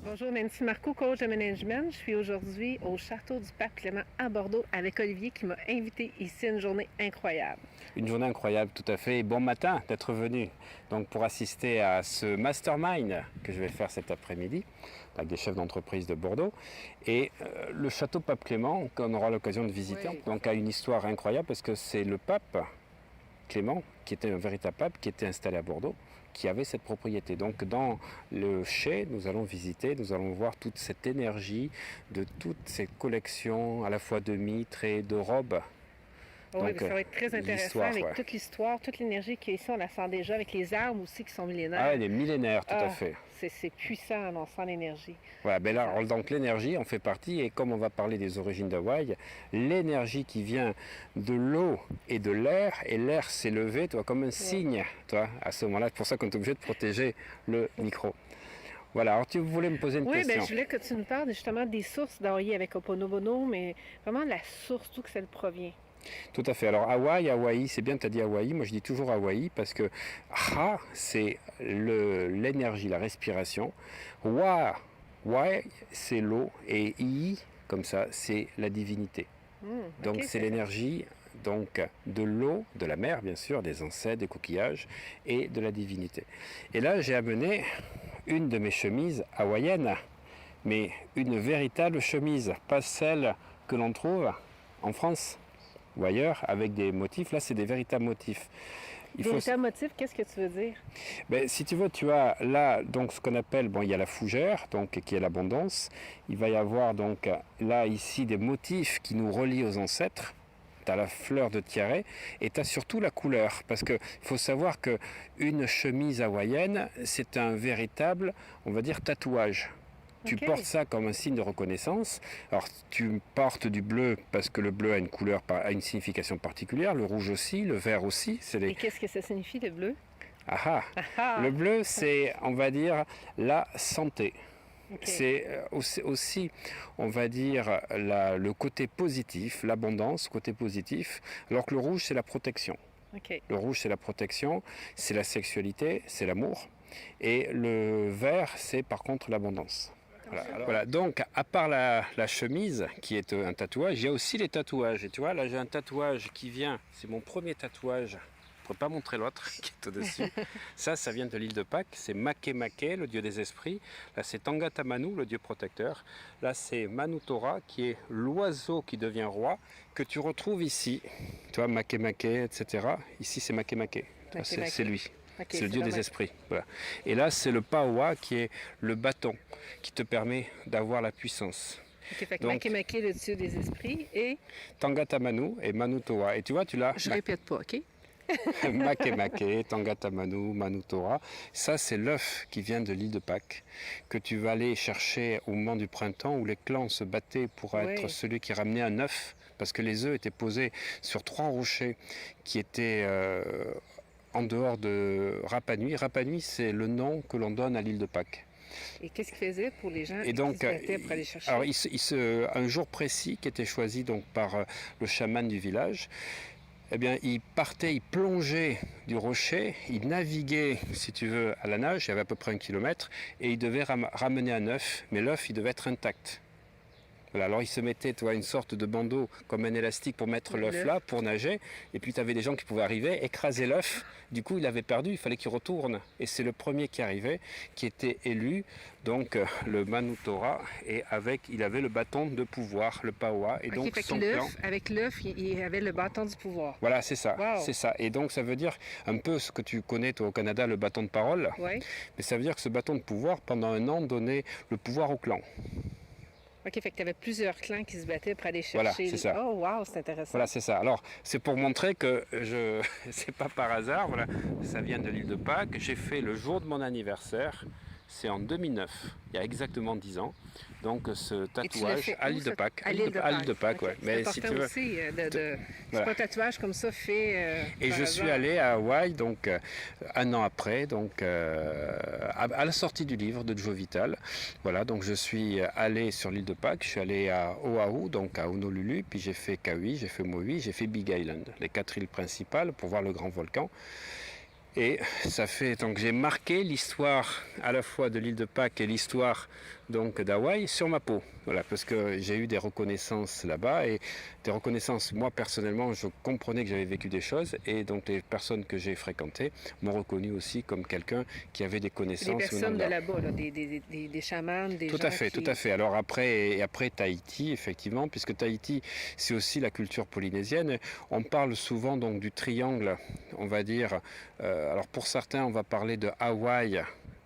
Bonjour, Nancy Marcoux, coach de management. Je suis aujourd'hui au Château du Pape Clément à Bordeaux avec Olivier qui m'a invité ici une journée incroyable. Une journée incroyable, tout à fait. Et bon matin d'être venu donc pour assister à ce mastermind que je vais faire cet après-midi avec des chefs d'entreprise de Bordeaux. Et le Château Pape Clément, qu'on aura l'occasion de visiter, Oui. donc a une histoire incroyable parce que c'est le pape Clément, qui était un véritable pape, qui était installé à Bordeaux, qui avait cette propriété. Donc dans le chai, nous allons visiter, nous allons voir toute cette énergie de toutes ces collections à la fois de mitres et de robes. Oui, Donc, ça va être très intéressant avec toute l'histoire, toute l'énergie qui est ici. On la sent déjà avec les arbres aussi qui sont millénaires. Ah, elle est millénaire, tout à fait. C'est puissant, on sent l'énergie. Voilà, ben là, donc l'énergie en fait partie, et comme on va parler des origines d'Hawaï, l'énergie qui vient de l'eau et de l'air, et l'air s'est levé, toi, comme un signe, toi, à ce moment-là. C'est pour ça qu'on est obligé de protéger le micro. Voilà, alors tu voulais me poser une question. Oui, je voulais que tu nous parles justement des sources d'Hawaï avec Ho'oponopono, mais vraiment la source, d'où que ça provient. Tout à fait. Alors Hawaï, c'est bien, tu as dit Hawaï, moi je dis toujours Hawaï parce que Ha, c'est l'énergie, la respiration. Wa, c'est l'eau, et I, comme ça, c'est la divinité. Donc c'est l'énergie donc, de l'eau, de la mer bien sûr, des ancêtres, des coquillages et de la divinité. Et là j'ai amené une de mes chemises hawaïennes, mais une véritable chemise, pas celle que l'on trouve en France ou ailleurs avec des motifs. Là c'est des véritables motifs. Véritables motifs, qu'est-ce que tu veux dire? Si tu veux, tu as là donc ce qu'on appelle, il y a la fougère, donc qui est l'abondance. Il va y avoir donc là ici des motifs qui nous relient aux ancêtres. Tu as la fleur de tiare et tu as surtout la couleur, parce qu'il faut savoir qu'une chemise hawaïenne, c'est un véritable, on va dire, tatouage. Tu portes ça comme un signe de reconnaissance. Alors tu portes du bleu parce que le bleu a une couleur, a une signification particulière, le rouge aussi, le vert aussi. Et qu'est-ce que ça signifie le bleu? Le bleu, c'est, on va dire, la santé. C'est aussi, on va dire, le côté positif, l'abondance, côté positif, alors que le rouge, c'est la protection. Le rouge, c'est la protection, c'est la sexualité, c'est l'amour. Et le vert, c'est par contre l'abondance. Voilà, donc à part la chemise qui est un tatouage, il y a aussi les tatouages. Et tu vois, là j'ai un tatouage qui vient, c'est mon premier tatouage. Je ne peux pas montrer l'autre qui est au-dessus. Ça vient de l'île de Pâques, c'est Makemake, le dieu des esprits. Là c'est Tangata Manu, le dieu protecteur. Là c'est Manu Tora, qui est l'oiseau qui devient roi, que tu retrouves ici. Tu vois, Makemake, etc. Ici c'est Makemake, c'est lui. C'est le dieu des esprits. Voilà. Et là, c'est le Paoa qui est le bâton qui te permet d'avoir la puissance. Donc, Makemake, le dieu des esprits, et Tangata Manu et Manu Tora. Et tu vois, tu l'as. Je répète pas, ok? Makemake, Tangata Manu, Manu Tora. Ça, c'est l'œuf qui vient de l'île de Pâques, que tu vas aller chercher au moment du printemps où les clans se battaient pour être celui qui ramenait un œuf, parce que les œufs étaient posés sur 3 rochers qui étaient en dehors de Rapa Nui. Rapa Nui, c'est le nom que l'on donne à l'île de Pâques. Et qu'est-ce qu'il faisait pour les gens qui se battaient pour aller chercher? Alors, un jour précis qui était choisi donc par le chaman du village, eh bien, il partait, il plongeait du rocher, il naviguait, si tu veux, à la nage, il y avait à peu près 1 kilomètre, et il devait ramener un œuf, mais l'œuf, il devait être intact. Voilà, alors il se mettait une sorte de bandeau comme un élastique pour mettre l'œuf là, pour nager, et puis tu avais des gens qui pouvaient arriver, écraser l'œuf, du coup il avait perdu, il fallait qu'il retourne, et c'est le premier qui arrivait, qui était élu, donc le Manu Tora, et il avait le bâton de pouvoir, le Paoa, et donc son clan. Avec l'œuf, il avait le bâton du pouvoir. Voilà, c'est ça, c'est ça, et donc ça veut dire un peu ce que tu connais toi au Canada, le bâton de parole, mais ça veut dire que ce bâton de pouvoir, pendant un an, donnait le pouvoir au clan. OK, fait que tu avais plusieurs clans qui se battaient pour aller chercher. Voilà, c'est ça. Oh, wow, c'est intéressant. Voilà, c'est ça. Alors, c'est pour montrer que c'est pas par hasard. Voilà, ça vient de l'île de Pâques. J'ai fait le jour de mon anniversaire c'est en 2009, il y a exactement 10 ans. Donc ce tatouage à l'île de Pâques. À l'île de Pâques, ouais. Mais si tu veux, aussi c'est voilà. pas un tatouage comme ça fait. Et je suis allé à Hawaï donc un an après, donc à la sortie du livre de Joe Vital. Voilà, donc je suis allé sur l'île de Pâques, je suis allé à Oahu, donc à Honolulu, puis j'ai fait Kauai, j'ai fait Maui, j'ai fait Big Island, les 4 îles principales pour voir le grand volcan. Et ça fait donc j'ai marqué l'histoire à la fois de l'île de Pâques et l'histoire donc d'Hawaï sur ma peau. Voilà, parce que j'ai eu des reconnaissances là-bas et des reconnaissances. Moi personnellement, je comprenais que j'avais vécu des choses et donc les personnes que j'ai fréquentées m'ont reconnu aussi comme quelqu'un qui avait des connaissances. Des personnes de là-bas, là, des chamans, des tout gens à fait, qui... tout à fait. Alors après Tahiti, effectivement, puisque Tahiti, c'est aussi la culture polynésienne. On parle souvent donc du triangle, on va dire. Alors pour certains, on va parler de Hawaï,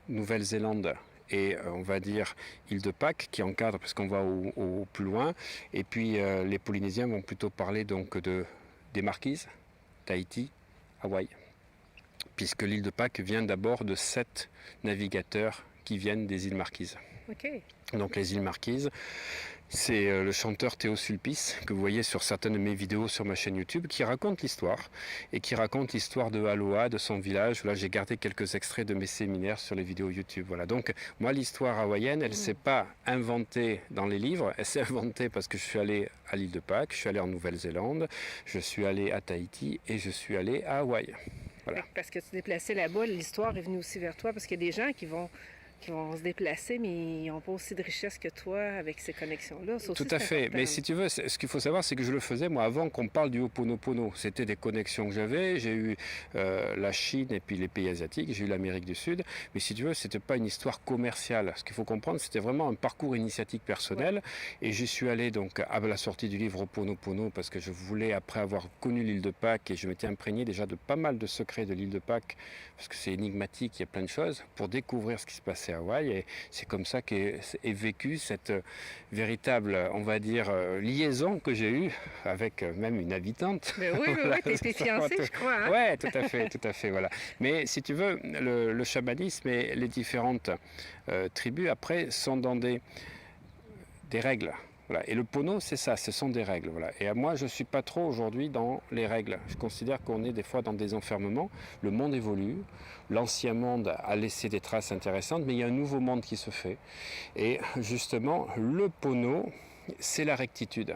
Nouvelle-Zélande et on va dire île de Pâques qui encadre parce qu'on va au plus loin. Et puis les Polynésiens vont plutôt parler donc des Marquises, Tahiti, Hawaï. Puisque l'île de Pâques vient d'abord de 7 navigateurs qui viennent des îles Marquises. Okay. Donc les îles Marquises, c'est le chanteur Théo Sulpice que vous voyez sur certaines de mes vidéos sur ma chaîne YouTube qui raconte l'histoire et qui raconte l'histoire de Aloha, de son village. Là, j'ai gardé quelques extraits de mes séminaires sur les vidéos YouTube. Voilà. Donc moi, l'histoire hawaïenne, elle ne s'est pas inventée dans les livres, elle s'est inventée parce que je suis allé à l'île de Pâques, je suis allé en Nouvelle-Zélande, je suis allé à Tahiti et je suis allé à Hawaï. Voilà. Parce que tu t'es déplacé là-bas, l'histoire est venue aussi vers toi parce qu'il y a des gens qui vont se déplacer, mais ils n'ont pas aussi de richesse que toi avec ces connexions-là. Tout à fait. Mais si tu veux, ce qu'il faut savoir, c'est que je le faisais, moi, avant qu'on parle du Ho'oponopono. C'était des connexions que j'avais. J'ai eu la Chine et puis les pays asiatiques. J'ai eu l'Amérique du Sud. Mais si tu veux, c'était pas une histoire commerciale. Ce qu'il faut comprendre, c'était vraiment un parcours initiatique personnel. Ouais. Et j'y suis allé donc à la sortie du livre Ho'oponopono parce que je voulais, après avoir connu l'île de Pâques, et je m'étais imprégné déjà de pas mal de secrets de l'île de Pâques, parce que c'est énigmatique, il y a plein de choses, pour découvrir ce qui se passait à Hawaï. Et c'est comme ça qu'est vécue cette véritable, on va dire, liaison que j'ai eue avec même une habitante. Mais oui, voilà. Oui, t'es fiancée, je crois. Hein? Oui, tout à fait, voilà. Mais si tu veux, le chamanisme et les différentes tribus, après, sont dans des règles. Voilà. Et le pono, c'est ça, ce sont des règles. Voilà. Et moi, je ne suis pas trop aujourd'hui dans les règles. Je considère qu'on est des fois dans des enfermements. Le monde évolue. L'ancien monde a laissé des traces intéressantes, mais il y a un nouveau monde qui se fait. Et justement, le pono, c'est la rectitude.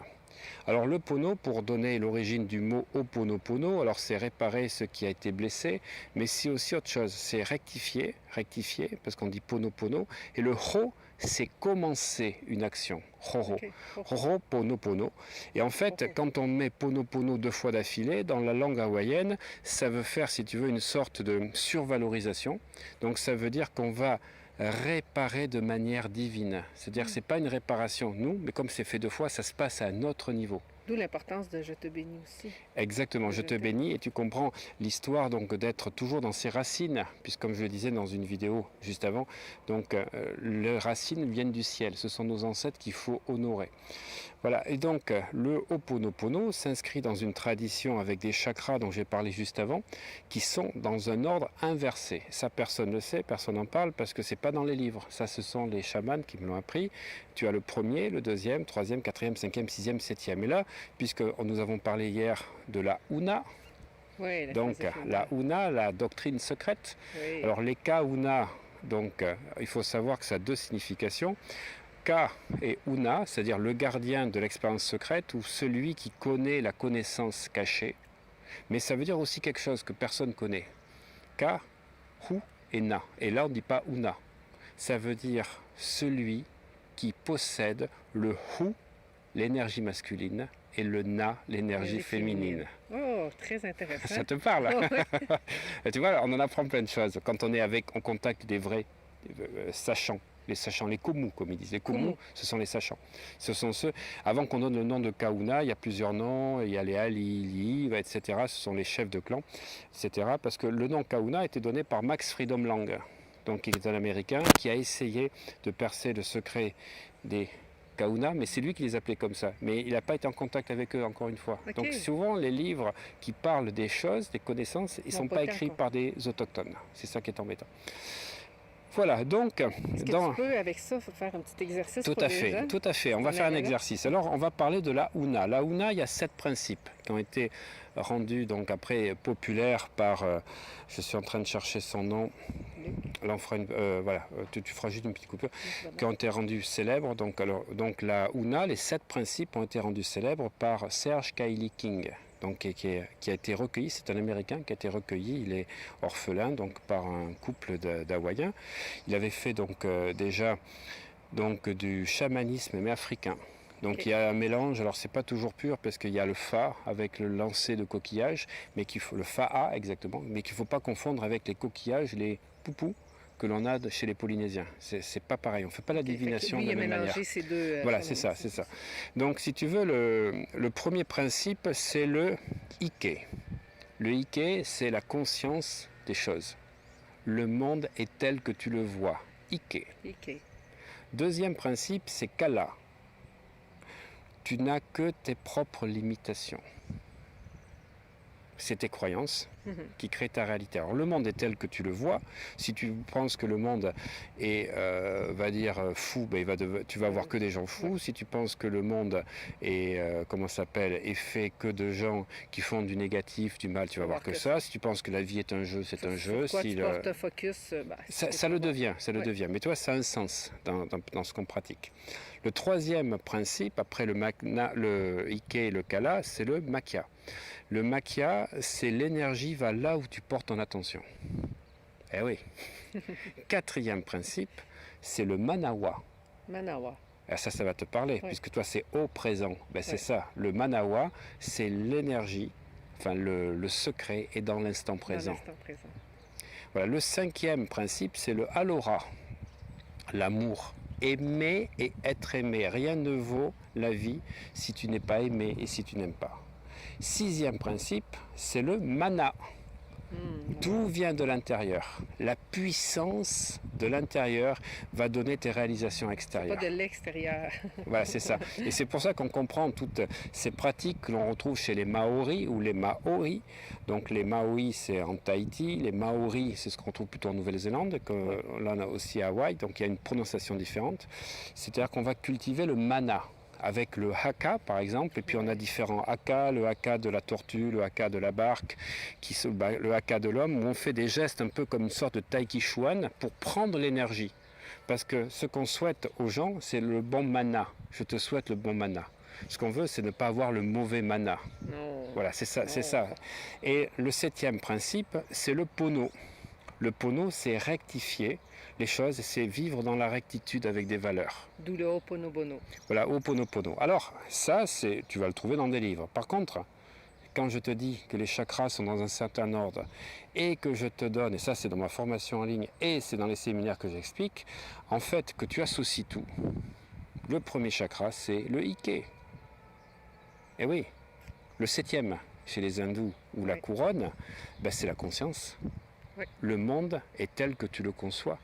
Alors le pono, pour donner l'origine du mot Ho'oponopono, alors c'est réparer ce qui a été blessé, mais c'est aussi autre chose, c'est rectifier, parce qu'on dit pono, et le ho, c'est commencer une action. Roro. Okay. Roro, pono. Et en fait, quand on met pono 2 fois d'affilée, dans la langue hawaïenne, ça veut faire, si tu veux, une sorte de survalorisation. Donc ça veut dire qu'on va réparer de manière divine. C'est-à-dire que ce n'est pas une réparation, nous, mais comme c'est fait 2 fois, ça se passe à un autre niveau. D'où l'importance de « je te bénis » aussi. Exactement, je te bénis et tu comprends l'histoire donc d'être toujours dans ses racines, puisque comme je le disais dans une vidéo juste avant, donc les racines viennent du ciel, ce sont nos ancêtres qu'il faut honorer. Voilà, et donc le Ho'oponopono s'inscrit dans une tradition avec des chakras dont j'ai parlé juste avant, qui sont dans un ordre inversé. Ça, personne ne le sait, personne n'en parle, parce que c'est pas dans les livres. Ça, ce sont les chamans qui me l'ont appris. Tu as le premier, le deuxième, troisième, quatrième, cinquième, sixième, septième. Et là, puisque nous avons parlé hier de la Huna, oui, donc la Huna, la doctrine secrète. Oui. Alors les Kahuna, donc il faut savoir que ça a 2 significations. Ka et Una, c'est-à-dire le gardien de l'expérience secrète ou celui qui connaît la connaissance cachée. Mais ça veut dire aussi quelque chose que personne ne connaît. Ka, Hu et Na. Et là, on ne dit pas Una. Ça veut dire celui qui possède le Hu, l'énergie masculine, et le Na, l'énergie féminine. Oh, très intéressant. Ça te parle. Oh, ouais. Tu vois, on en apprend plein de choses. Quand on est en contact des vrais sachants. Les sachants, les komu, comme ils disent. Les komu, ce sont les sachants. Ce sont ceux, avant qu'on donne le nom de Kahuna, il y a plusieurs noms, il y a les Ali, etc. Ce sont les chefs de clan, etc. Parce que le nom Kahuna a été donné par Max Freedom Lang. Donc il est un Américain qui a essayé de percer le secret des Kahuna, mais c'est lui qui les appelait comme ça. Mais il n'a pas été en contact avec eux, encore une fois. Okay. Donc souvent, les livres qui parlent des choses, des connaissances, ils ne sont pas écrits par des autochtones. C'est ça qui est embêtant. Voilà, donc... Est-ce que tu peux, avec ça, faire un petit exercice Tout pour à les fait, gens? tout à fait. On va faire un exercice. Alors, on va parler de la Huna. La Huna, il y a 7 principes qui ont été rendus, donc après, populaires par... je suis en train de chercher son nom. Là, on fera voilà, tu feras juste une petite coupure. Qui ont été rendus célèbres. Donc la Huna, les 7 principes ont été rendus célèbres par Serge Kaili King. Donc, qui a été recueilli, c'est un Américain qui a été recueilli, il est orphelin donc, par un couple d'Hawaïens. Il avait fait donc déjà du chamanisme mais africain. Donc il y a un mélange, alors c'est pas toujours pur parce qu'il y a le fa avec le lancer de coquillages, mais le fa exactement, mais qu'il ne faut pas confondre avec les coquillages, les poupous que l'on a chez les Polynésiens. C'est pas pareil, on ne fait pas la divination de la même manière. Ces deux, voilà, c'est ça. Donc si tu veux, le premier principe, c'est le Ike. Le Ike, c'est la conscience des choses. Le monde est tel que tu le vois. Ike. Deuxième principe, c'est Kala. Tu n'as que tes propres limitations. C'est tes croyances qui créent ta réalité. Alors le monde est tel que tu le vois. Si tu penses que le monde est, fou, tu vas voir que des gens fous. Si tu penses que le monde est, est fait que de gens qui font du négatif, du mal, tu vas voir que ça. Si tu penses que la vie est un jeu, c'est un jeu. Si tu portes focus, ça le devient, devient. Mais toi, ça a un sens dans ce qu'on pratique. Le troisième principe, après le Ike et le Kala, c'est le Makya. Le Makya, c'est l'énergie va là où tu portes ton attention. Eh oui. Quatrième principe, c'est le Manawa. Manawa. Et ça va te parler, puisque toi, c'est au présent. C'est ça. Le Manawa, c'est l'énergie, le secret est dans l'instant présent. Voilà. Le cinquième principe, c'est le Alora, l'amour. Aimer et être aimé. Rien ne vaut la vie si tu n'es pas aimé et si tu n'aimes pas. Sixième principe, c'est le mana. Tout vient de l'intérieur. La puissance de l'intérieur va donner tes réalisations extérieures. Pas de l'extérieur. Voilà, c'est ça. Et c'est pour ça qu'on comprend toutes ces pratiques que l'on retrouve chez les Maoris ou les Maoris. Donc les Maoris, c'est en Tahiti. Les Maoris, c'est ce qu'on trouve plutôt en Nouvelle-Zélande. Là, on a aussi à Hawaï. Donc il y a une prononciation différente. C'est-à-dire qu'on va cultiver le mana. Avec le haka par exemple, et puis on a différents haka, le haka de la tortue, le haka de la barque, le haka de l'homme, où on fait des gestes un peu comme une sorte de tai chi chuan pour prendre l'énergie. Parce que ce qu'on souhaite aux gens, c'est le bon mana. Je te souhaite le bon mana. Ce qu'on veut, c'est ne pas avoir le mauvais mana. Voilà, c'est ça, c'est ça. Et le septième principe, c'est le pono. Le pono, c'est rectifier les choses, c'est vivre dans la rectitude avec des valeurs. D'où le Ho'oponopono. Voilà, Ho'oponopono. Alors, ça, tu vas le trouver dans des livres. Par contre, quand je te dis que les chakras sont dans un certain ordre et que je te donne, et ça c'est dans ma formation en ligne et c'est dans les séminaires que j'explique, en fait, que tu associes tout. Le premier chakra, c'est le Ike. Et oui, le septième, chez les hindous, ou la couronne, c'est la conscience. Le monde est tel que tu le conçois.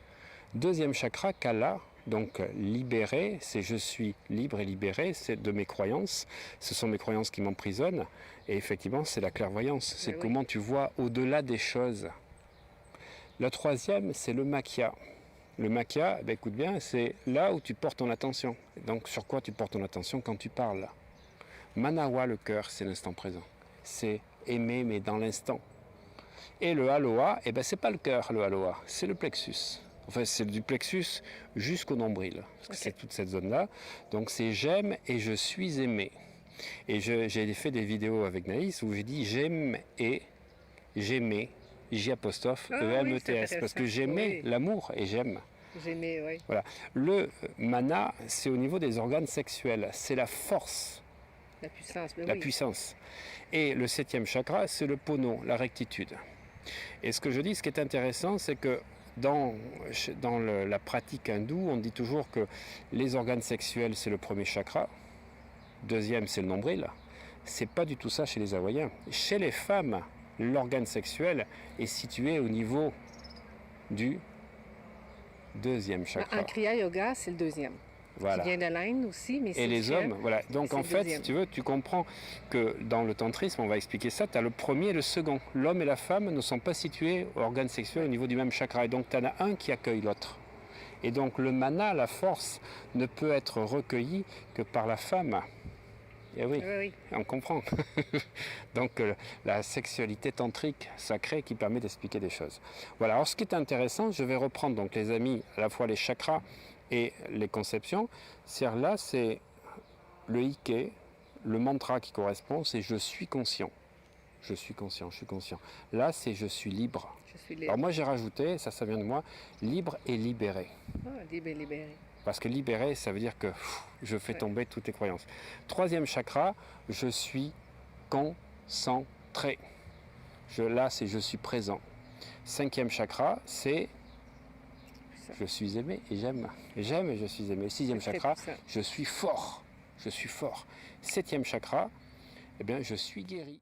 Deuxième chakra, Kala, donc libéré, c'est je suis libre et libéré, c'est de mes croyances. Ce sont mes croyances qui m'emprisonnent. Et effectivement, c'est la clairvoyance. C'est comment tu vois au-delà des choses. Le troisième, c'est le Makya. Le Makya, écoute bien, c'est là où tu portes ton attention. Donc sur quoi tu portes ton attention quand tu parles. Manawa, le cœur, c'est l'instant présent. C'est aimer, mais dans l'instant. Et le Aloha, c'est pas le cœur, le Aloha, c'est le plexus. Enfin, c'est du plexus jusqu'au nombril, parce que c'est toute cette zone-là. Donc c'est j'aime et je suis aimé. Et j'ai fait des vidéos avec Naïs où j'ai dit j'aime et j'aimais, J', E-M-E-T-S, parce que j'aimais l'amour et j'aime. J'aimais, oui. Voilà. Le mana, c'est au niveau des organes sexuels, c'est la force. La puissance, la puissance. Et le septième chakra, c'est le pono, la rectitude. Et ce que je dis, ce qui est intéressant, c'est que dans la pratique hindoue, on dit toujours que les organes sexuels, c'est le premier chakra. Deuxième, c'est le nombril. C'est pas du tout ça chez les Hawaïens. Chez les femmes, l'organe sexuel est situé au niveau du deuxième chakra. En Kriya Yoga, c'est le deuxième. Voilà. Qui vient de l'Inde aussi, mais c'est et les hommes, voilà. Donc en fait, si tu veux, tu comprends que dans le tantrisme, on va expliquer ça, tu as le premier et le second. L'homme et la femme ne sont pas situés, organes sexuels, au niveau du même chakra. Et donc tu en as un qui accueille l'autre. Et donc le mana, la force, ne peut être recueilli que par la femme. Et oui, Oui. on comprend. Donc la sexualité tantrique sacrée qui permet d'expliquer des choses. Voilà, alors ce qui est intéressant, je vais reprendre donc les amis, à la fois les chakras et les conceptions. Là, c'est le Ike, le mantra qui correspond, c'est je suis conscient. Je suis conscient, je suis conscient. Là, c'est je suis libre. Je suis libre. Alors moi, j'ai rajouté, ça vient de moi, libre et libéré. Ah, libre et libéré. Parce que libéré, ça veut dire que je fais tomber toutes les croyances. Troisième chakra, je suis concentré. Là, c'est je suis présent. Cinquième chakra, c'est je suis aimé et j'aime. J'aime et je suis aimé. Sixième chakra, je suis fort. Je suis fort. Septième chakra, eh bien, je suis guéri.